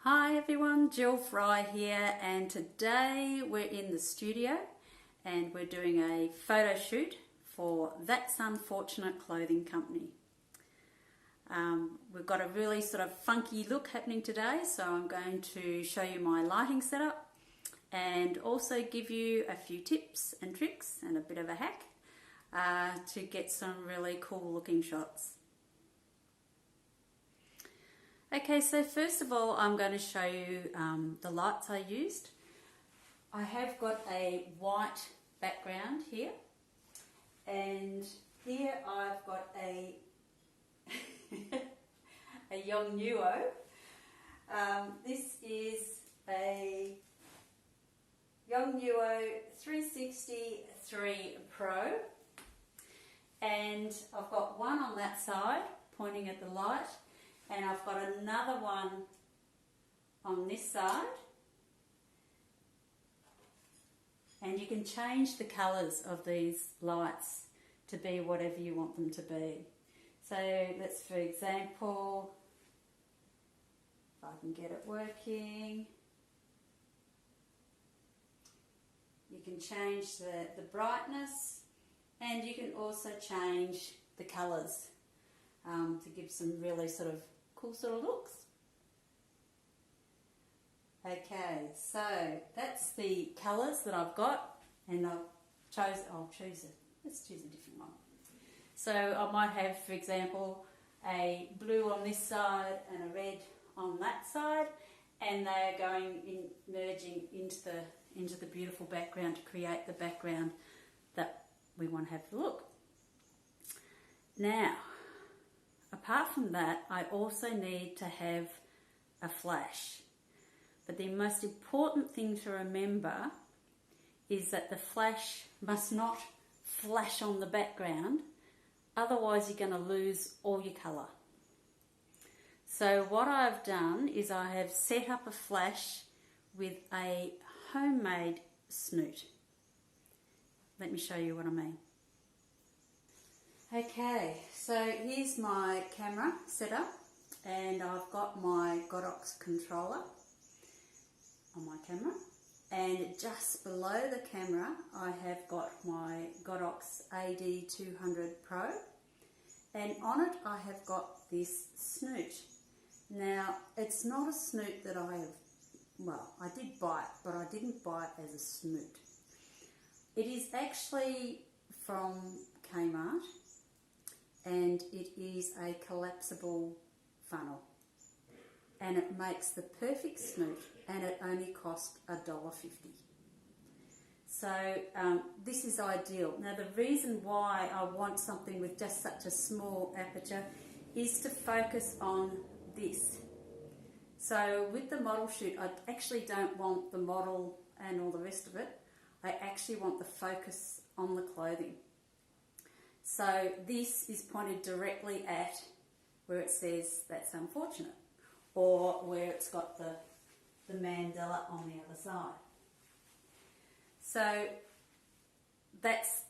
Hi everyone, Jill Fry here, and today we're in the studio and we're doing a photo shoot for That's Unfortunate Clothing Company. We've got a really sort of funky look happening today, so I'm going to show you my lighting setup and also give you a few tips and tricks and a bit of a hack to get some really cool looking shots. Okay, so first of all, I'm going to show you the lights I used. I have got a white background here, and here I've got a a young Nuo. This is a young Nuo 363 Pro, and I've got one on that side pointing at the light, and I've got another one on this side, and you can change the colours of these lights to be whatever you want them to be. So let's, for example, if I can get it working, you can change the brightness, and you can also change the colours to give some really sort of cool sort of looks. Okay, so that's the colours that I've got, and I'll choose it. Let's choose a different one. So I might have, for example, a blue on this side and a red on that side, and they are merging into the beautiful background to create the background that we want to have the look. Now, apart from that, I also need to have a flash. But the most important thing to remember is that the flash must not flash on the background, otherwise you're going to lose all your colour. So what I've done is I have set up a flash with a homemade snoot. Let me show you what I mean. Okay, so here's my camera set up, and I've got my Godox controller on my camera, and just below the camera I have got my Godox AD200 Pro, and on it I have got this snoot. Now, it's not a snoot that I did buy it, but I didn't buy it as a snoot. It is actually from Kmart, and it is a collapsible funnel, and it makes the perfect snoot, and it only cost $1.50. So this is ideal. Now, the reason why I want something with just such a small aperture is to focus on this. So with the model shoot, I actually don't want the model and all the rest of it. I actually want the focus on the clothing. So this is pointed directly at where it says "That's unfortunate," or where it's got the mandala on the other side. So that is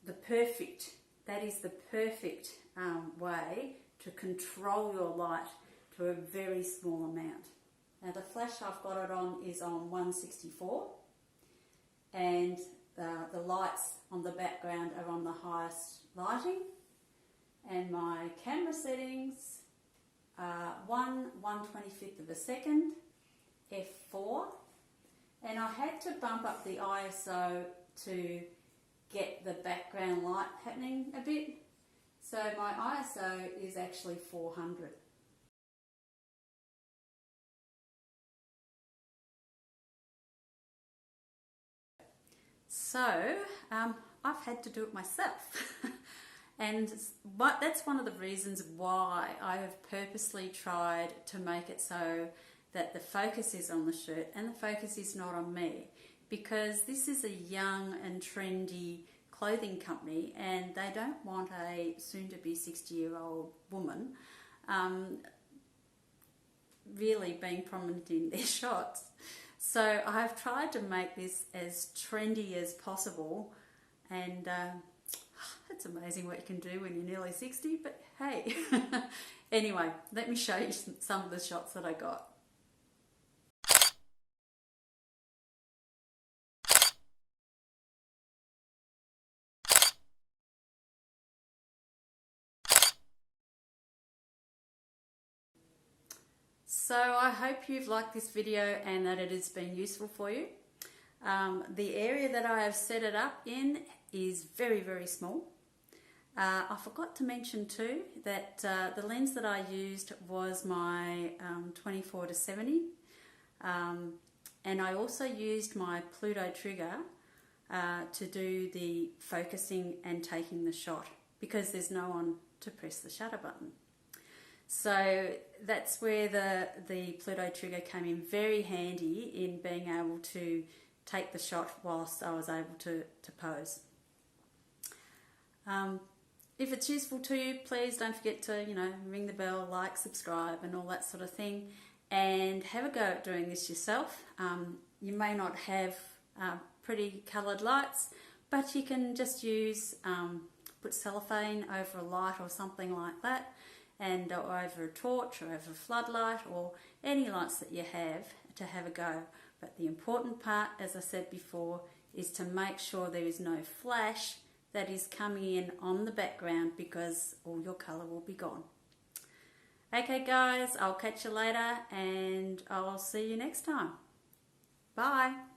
the perfect way to control your light to a very small amount. Now, the flash I've got it on is on 164, and the lights on the background are on the highest lighting, and my camera settings are 1/125th of a second, f4, and I had to bump up the ISO to get the background light happening a bit, so my ISO is actually 400. So I've had to do it myself. And that's one of the reasons why I have purposely tried to make it so that the focus is on the shirt and the focus is not on me, because this is a young and trendy clothing company, and they don't want a soon-to-be 60-year-old woman really being prominent in their shots. So I've tried to make this as trendy as possible, and It's amazing what you can do when you're nearly 60, but hey. Anyway, let me show you some of the shots that I got. So I hope you've liked this video and that it has been useful for you. The area that I have set it up in is very, very small. I forgot to mention too that the lens that I used was my 24-70, and I also used my Pluto Trigger to do the focusing and taking the shot because there's no one to press the shutter button. So that's where the Pluto Trigger came in very handy in being able to take the shot whilst I was able to pose. If it's useful to you, please don't forget to, ring the bell, like, subscribe and all that sort of thing, and have a go at doing this yourself. You may not have pretty coloured lights, but you can just use, put cellophane over a light or something like that, and or over a torch or over a floodlight or any lights that you have a go. But the important part, as I said before, is to make sure there is no flash that is coming in on the background because all your colour will be gone. Okay guys, I'll catch you later and I'll see you next time. Bye.